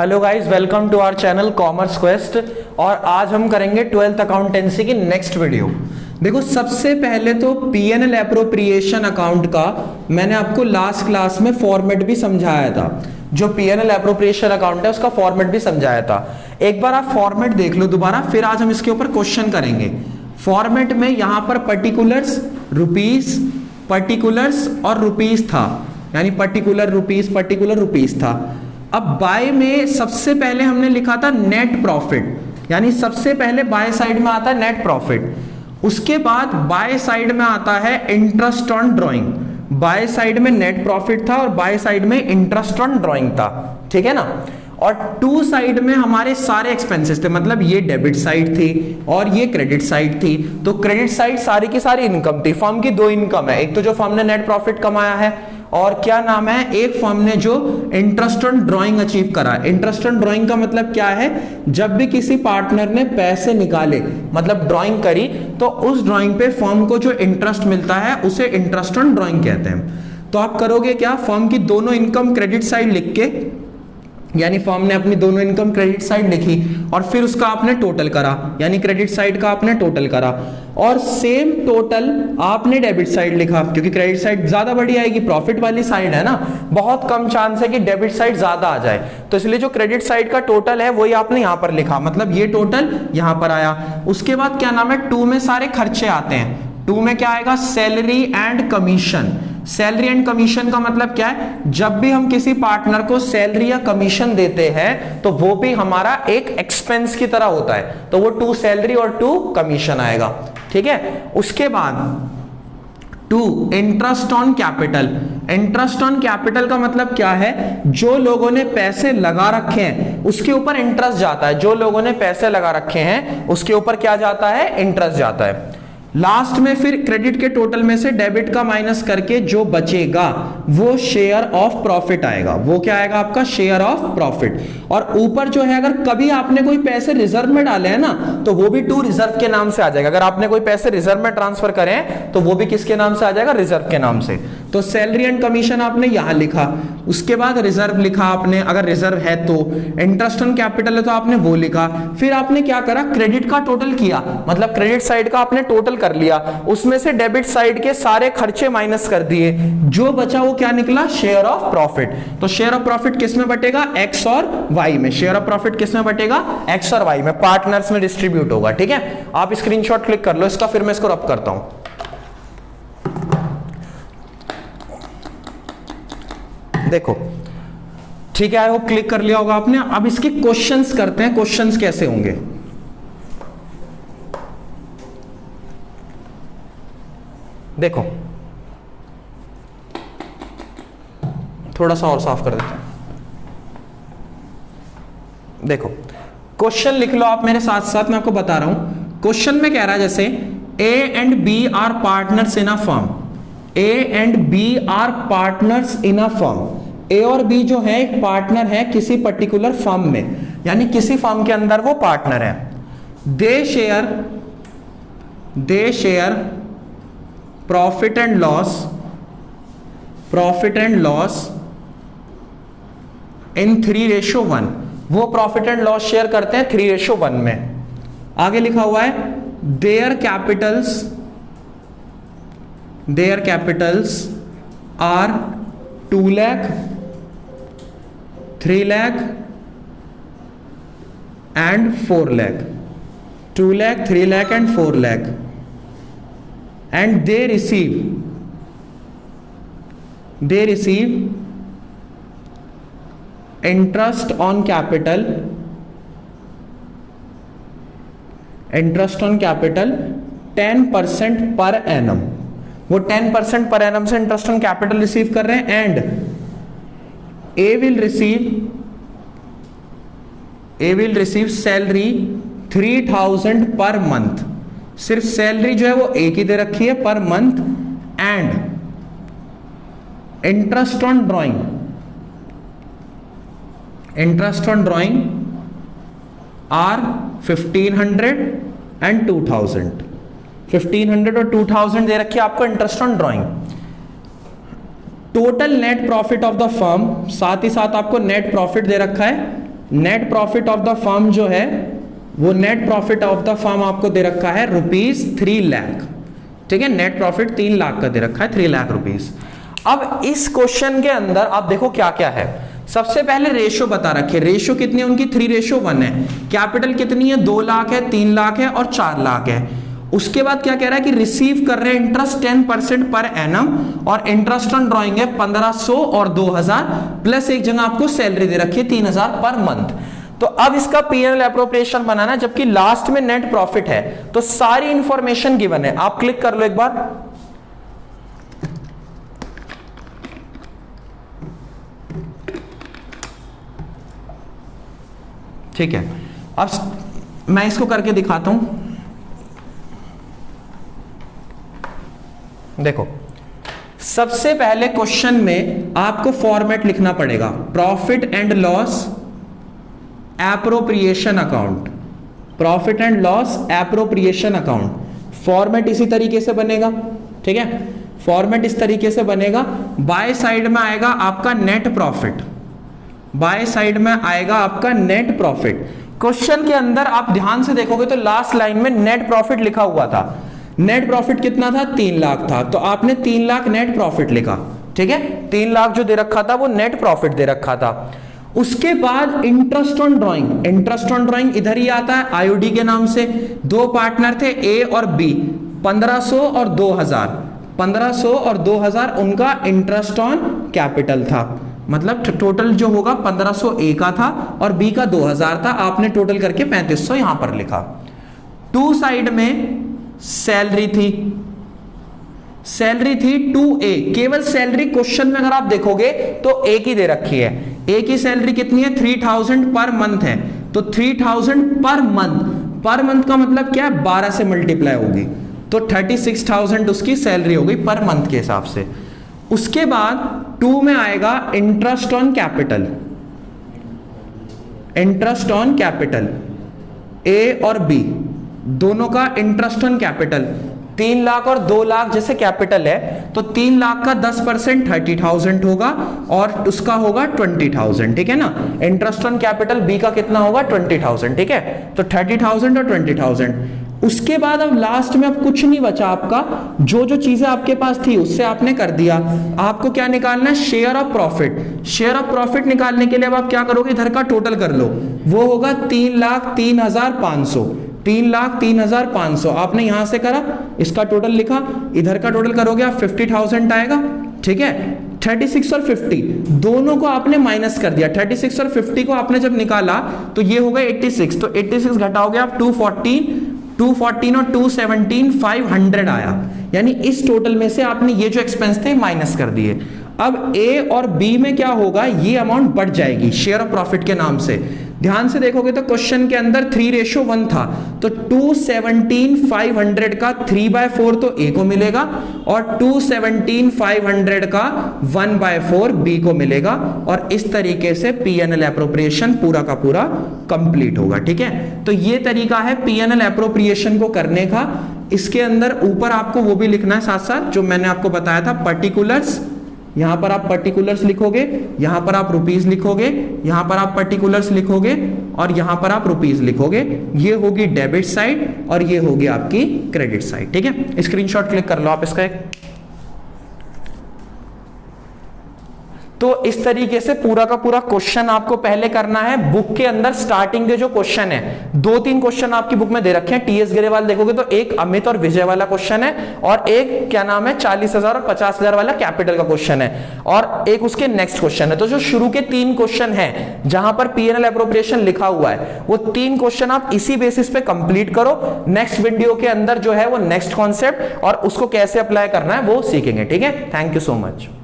Hello guys, welcome to our channel commerce quest. और आज हम करेंगे 12th अकाउंटेंसी की नेक्स्ट वीडियो। देखो, सबसे पहले तो पीएनएल एप्रोप्रिएशन अकाउंट का मैंने आपको लास्ट क्लास में फॉर्मेट भी समझाया था। जो पीएनएल एप्रोप्रिएशन अकाउंट है उसका फॉर्मेट भी समझाया था। एक बार आप फॉर्मेट देख लो दोबारा, फिर आज हम इसके ऊपर क्वेश्चन करेंगे। फॉर्मेट में यहां पर पर्टिकुलर्स, रुपीस, पर्टिकुलर्स और रुपीस था, यानी पर्टिकुलर रुपीस था। अब बाय में सबसे पहले हमने लिखा था नेट प्रॉफिट, यानी सबसे पहले बाय साइड में आता है नेट प्रॉफिट। उसके बाद बाय साइड में आता है interest on drawing. By side में नेट प्रॉफिट था और बाय साइड में इंटरेस्ट ऑन ड्राइंग था, ठीक है ना। और टू साइड में हमारे सारे एक्सपेंसेस थे, मतलब ये डेबिट साइड थी और ये क्रेडिट साइड थी। तो क्रेडिट साइड सारी की सारी इनकम थी। फर्म की दो इनकम है, एक तो जो फर्म ने नेट प्रॉफिट कमाया है और क्या नाम है, एक फर्म ने जो इंटरेस्ट ऑन ड्राइंग अचीव करा। इंटरेस्ट ऑन ड्राइंग का मतलब क्या है, जब भी किसी पार्टनर ने पैसे निकाले, मतलब ड्राइंग करी, तो उस ड्राइंग पे फर्म को जो इंटरेस्ट मिलता है उसे इंटरेस्ट ऑन ड्राइंग कहते हैं। तो आप करोगे क्या, फर्म की दोनों इनकम क्रेडिट साइड लिख के, यानी फर्म ने अपनी दोनों इनकम क्रेडिट साइड लिखी और फिर उसका आपने टोटल करा, यानी क्रेडिट साइड का आपने टोटल करा, और सेम टोटल आपने डेबिट साइड लिखा, क्योंकि क्रेडिट साइड ज्यादा बड़ी आएगी, प्रॉफिट वाली साइड है ना, बहुत कम चांस है कि डेबिट साइड ज्यादा आ जाए। तो इसलिए जो क्रेडिट साइड का टोटल है वही आपने यहां पर लिखा, मतलब ये टोटल यहां पर आया। उसके बाद क्या नाम है, टू में सारे खर्चे आते हैं। टू में क्या आएगा, salary and commission. Salary and commission का मतलब क्या है, जब भी हम किसी पार्टनर को सैलरी या कमीशन देते हैं तो वो भी हमारा एक एक्सपेंस की तरह होता है, तो वो टू सैलरी और टू कमीशन आएगा, ठीक है। उसके बाद to interest on capital. Interest on capital का मतलब क्या है, जो लोगों ने पैसे लगा रखे हैं उसके ऊपर इंटरेस्ट जाता है। जो लोगों ने पैसे लगा रखे हैं उसके ऊपर क्या जाता है, इंटरेस्ट जाता है। लास्ट में फिर क्रेडिट के टोटल में से डेबिट का माइनस करके जो बचेगा वो शेयर ऑफ प्रॉफिट आएगा। वो क्या आएगा आपका, शेयर ऑफ प्रॉफिट। और ऊपर जो है, अगर कभी आपने कोई पैसे रिजर्व में डाले हैं ना, तो वो भी टू रिजर्व के नाम से आ जाएगा। अगर आपने कोई पैसे रिजर्व में ट्रांसफर करें तो वो भी किसके नाम से आ जाएगा, रिजर्व के नाम से। तो सैलरी एंड कमीशन आपने यहां लिखा, उसके बाद रिजर्व लिखा आपने, अगर रिजर्व है तो। इंटरेस्ट ऑन कैपिटल है तो आपने वो लिखा। फिर आपने क्या करा, क्रेडिट का टोटल किया, मतलब क्रेडिट साइड का आपने टोटल कर लिया, उसमें से डेबिट साइड के सारे खर्चे माइनस कर दिए, जो बचा वो क्या निकला, शेयर ऑफ प्रॉफिट। तो शेयर ऑफ प्रॉफिट किस में बटेगा, एक्स और वाई में। शेयर ऑफ प्रॉफिट किस में बटेगा, एक्स और वाई में, पार्टनर्स में डिस्ट्रीब्यूट होगा, ठीक है। आप स्क्रीनशॉट क्लिक कर लो इसका, फिर मैं इसको रब करता हूं। देखो, ठीक है, आई होप क्लिक कर लिया होगा आपने। अब इसके क्वेश्चंस करते हैं, क्वेश्चंस कैसे होंगे। देखो, थोड़ा सा और साफ कर देते हैं। देखो, क्वेश्चन लिख लो आप मेरे साथ साथ, मैं आपको बता रहा हूं। क्वेश्चन में कह रहा है जैसे A and B are partners in a firm. A and B are partners in a firm. A और बी जो है एक पार्टनर है किसी पर्टिकुलर फर्म में, यानी किसी फर्म के अंदर वो पार्टनर है। They share profit and loss in 3:1। वो प्रॉफिट एंड लॉस शेयर करते हैं 3:1 में। आगे लिखा हुआ है their capitals are 2 lakh, 3 lakh and 4 lakh. 2 lakh, 3 lakh and 4 lakh. And they receive interest on capital 10% per annum। वो 10% पर एनम से इंटरेस्ट ऑन कैपिटल रिसीव कर रहे हैं। And A will receive salary 3000 per month. सिर्फ सैलरी जो है वो एक ही दे रखी है, per month. And interest on drawing are 1500 and 2000। 1500 और 2000 दे रखी है आपको interest on drawing. Total net profit of the firm, साथ ही साथ आपको नेट प्रॉफिट दे रखा है net profit of the firm जो है वो net profit of the firm आपको दे रखा है ₹3 लाख, ठीक है। नेट प्रॉफिट 3 लाख का दे रखा है, 3 लाख रुपीस। अब इस क्वेश्चन के अंदर आप देखो क्या क्या है। सबसे पहले रेशो बता रखे, रेशो कितनी है उनकी 3:1 है। कैपिटल कितनी है 2 लाख है, 3 लाख है और 4 लाख है। उसके बाद क्या कह रहा है कि रिसीव कर रहे हैं इंटरेस्ट 10% पर एनम और इंटरेस्ट ऑन ड्राइंग है 1500 और 2000 प्लस एक जगह आपको सैलरी दे रखी है 3000 पर मंथ। तो अब इसका पीएनएल एप्रोप्रिएशन बनाना, जबकि लास्ट में नेट प्रॉफिट है तो सारी इंफॉर्मेशन गिवन है। आप क्लिक कर लो एक बार, ठीक है। अब मैं इसको करके दिखाता हूं, देखो सबसे पहले क्वेश्चन में आपको फॉर्मेट लिखना पड़ेगा, profit and loss appropriation account, profit and loss appropriation account. Format इसी तरीके से बनेगा, ठीक है। फॉर्मेट इस तरीके से बनेगा, बाय साइड में आएगा आपका नेट प्रॉफिट, बाय साइड में आएगा आपका नेट प्रॉफिट। क्वेश्चन के अंदर आप ध्यान से देखोगे तो लास्ट लाइन में नेट प्रॉफिट लिखा हुआ था। नेट प्रॉफिट कितना था 3 लाख था, तो आपने 3 लाख नेट प्रॉफिट लिखा, ठीक है। 3 लाख जो दे रखा था वो नेट प्रॉफिट दे रखा था। उसके बाद interest on drawing, interest on drawing इधर ही आता है आईओडी के नाम से। 2 पार्टनर थे ए और बी, 1500 और 2000, 1500 और 2000 उनका इंटरेस्ट ऑन कैपिटल था। मतलब टोटल जो होगा 1500 ए का था और बी का 2000 था। आपने टोटल करके 3500 यहां पर लिखा। टू साइड में सैलरी थी, सैलरी थी 2A, केवल सैलरी क्वेश्चन में अगर आप देखोगे तो ए की दे रखी है। ए की सैलरी कितनी है 3000 पर मंथ है, तो 3000 पर मंथ, पर मंथ का मतलब क्या है 12 से मल्टीप्लाई होगी तो 36,000 उसकी सैलरी होगी पर मंथ के हिसाब से। उसके बाद 2 में आएगा interest on capital, interest on capital A और बी दोनों का इंटरेस्ट ऑन कैपिटल 3 लाख और 2 लाख जैसे कैपिटल है तो 3 लाख का 10% 30,000 होगा और उसका होगा 20,000, ठीक है ना। इंटरेस्ट ऑन कैपिटल बी का कितना होगा 20,000, ठीक है। तो 30,000 और 20,000। उसके बाद अब लास्ट में अब कुछ नहीं बचा आपका, जो जो चीजें आपके पास थी उससे आपने कर दिया। आपको क्या निकालना है share of profit. Share of profit निकालने के लिए अब आप क्या करोगे, इधर का टोटल कर लो, वो होगा 3,03,500, 3,03,500 आपने यहां से करा, इसका टोटल लिखा, इधर का टोटल करोगे आप 50,000 आएगा, ठीक है। 36 और 50 दोनों को आपने माइनस कर दिया। 36 और 50 को आपने जब निकाला तो ये होगा 86, तो 86 घटाओगे आप 214 और 217 500 आया। यानी इस टोटल में से आपने ये जो एक्सपेंस थे माइनस कर दिए। अब ए और बी में क्या होगा, ये अमाउंट बढ़ जाएगी शेयर ऑफ प्रॉफिट के नाम से। ध्यान से देखोगे तो क्वेश्चन के अंदर 3:1 था, तो 217,500 का 3/4 तो ए को मिलेगा और 217,500 का 1/4 बी को मिलेगा। और इस तरीके से पीएनएल एप्रोप्रिएशन पूरा का पूरा कंप्लीट होगा, ठीक है। तो ये तरीका है पीएनएल एप्रोप्रिएशन को करने का। इसके अंदर ऊपर आपको वो भी लिखना है साथ साथ जो मैंने आपको बताया था, पर्टिकुलर्स। यहां पर आप पर्टिकुलर्स लिखोगे, यहां पर आप रुपीस लिखोगे, यहां पर आप पर्टिकुलर्स लिखोगे और यहां पर आप रुपीस लिखोगे। ये होगी डेबिट साइड और ये होगी आपकी क्रेडिट साइड, ठीक है। स्क्रीनशॉट क्लिक कर लो आप इसका एक। तो इस तरीके से पूरा का पूरा क्वेश्चन आपको पहले करना है। बुक के अंदर स्टार्टिंग के जो क्वेश्चन है, 2-3 क्वेश्चन आपकी बुक में दे रखे हैं। टीएस ग्रेवाल देखोगे तो एक अमित और विजय वाला क्वेश्चन है और एक क्या नाम है 40,000 और 50,000 वाला कैपिटल का क्वेश्चन है और एक उसके नेक्स्ट क्वेश्चन है। तो जो शुरू के 3 क्वेश्चन है जहां पर पीएनएल एप्रोप्रिएशन लिखा हुआ है, वो 3 क्वेश्चन आप इसी बेसिस पे कंप्लीट करो। नेक्स्ट वीडियो के अंदर जो है वो नेक्स्ट कॉन्सेप्ट और उसको कैसे अप्लाई करना है वो सीखेंगे, ठीक है। Thank you so much.